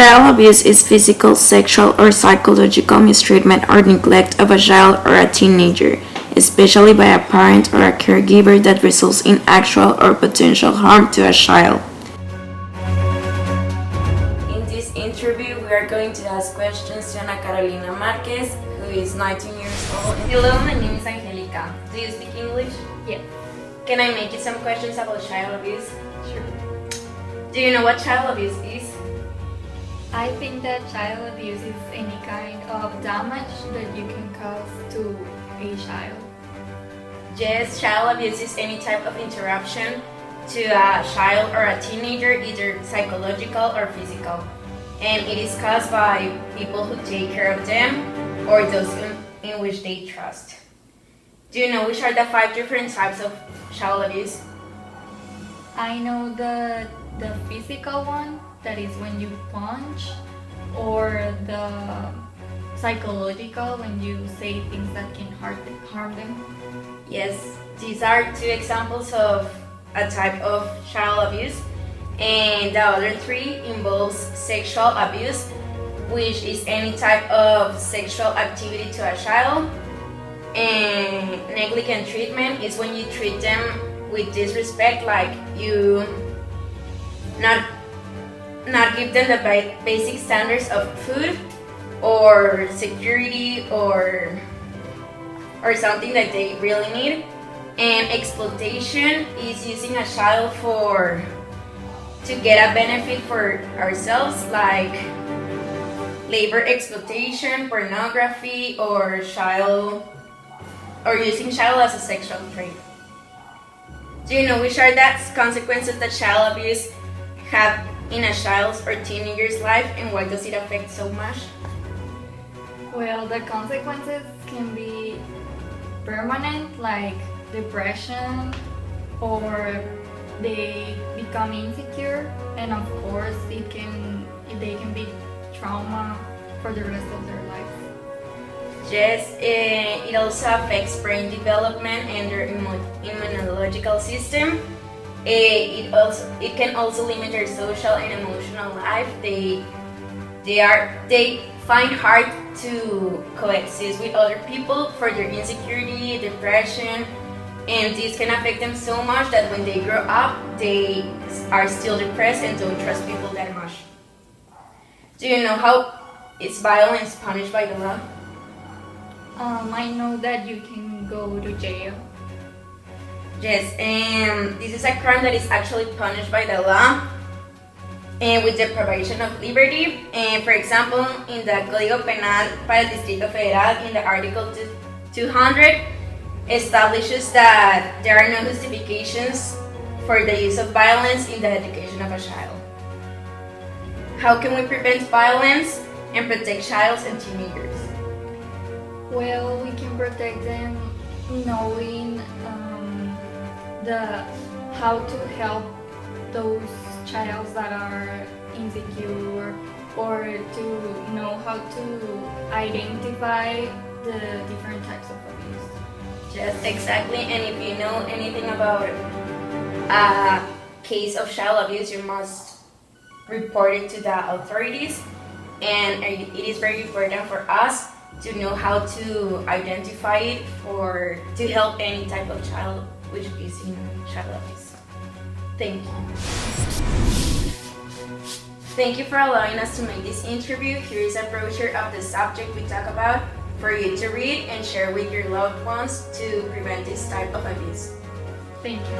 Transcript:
Child abuse is physical, sexual, or psychological mistreatment or neglect of a child or a teenager, especially by a parent or a caregiver that results in actual or potential harm to a child. In this interview, we are going to ask questions to Ana Carolina Marquez, who is 19 years old. Hello, my name is Angelica. Do you speak English? Yes. Can I make you some questions about child abuse? Sure. Do you know what child abuse is? I think that child abuse is any kind of damage that you can cause to a child. Yes, child abuse is any type of interruption to a child or a teenager, either psychological or physical. And it is caused by people who take care of them or those in which they trust. Do you know which are the 5 different types of child abuse? I know the physical one, that is when you punch, or the psychological, when you say things that can harm them. Yes, these are 2 examples of a type of child abuse. And the other 3 involves sexual abuse, which is any type of sexual activity to a child. And negligent treatment is when you treat them with disrespect, like you not give them the basic standards of food or security or something that they really need. And exploitation is using a child to get a benefit for ourselves, like labor exploitation, pornography, or using child as a sexual trait. Do you know which are the consequences that child abuse have in a child's or teenager's life, and why does it affect so much? Well, the consequences can be permanent, like depression, or they become insecure, and of course they can be trauma for the rest of their life. Yes, it also affects brain development and their immunological system. It can also limit their social and emotional life. They find hard to coexist with other people for their insecurity, depression, and this can affect them so much that when they grow up, they are still depressed and don't trust people that much. Do you know how is violence punished by the law? I know that you can go to jail. Yes, and this is a crime that is actually punished by the law and with deprivation of liberty. And for example, in the Código Penal para el Distrito Federal, in the Article 200, establishes that there are no justifications for the use of violence in the education of a child. How can we prevent violence and protect children and teenagers? Well, we can protect them knowing how to help those childs that are insecure, or to know how to identify the different types of abuse. Yes, exactly. And if you know anything about a case of child abuse, you must report it to the authorities. And it is very important for us to know how to identify it to help any type of child which is in child abuse. Thank you. Thank you for allowing us to make this interview. Here is a brochure of the subject we talk about for you to read and share with your loved ones to prevent this type of abuse. Thank you.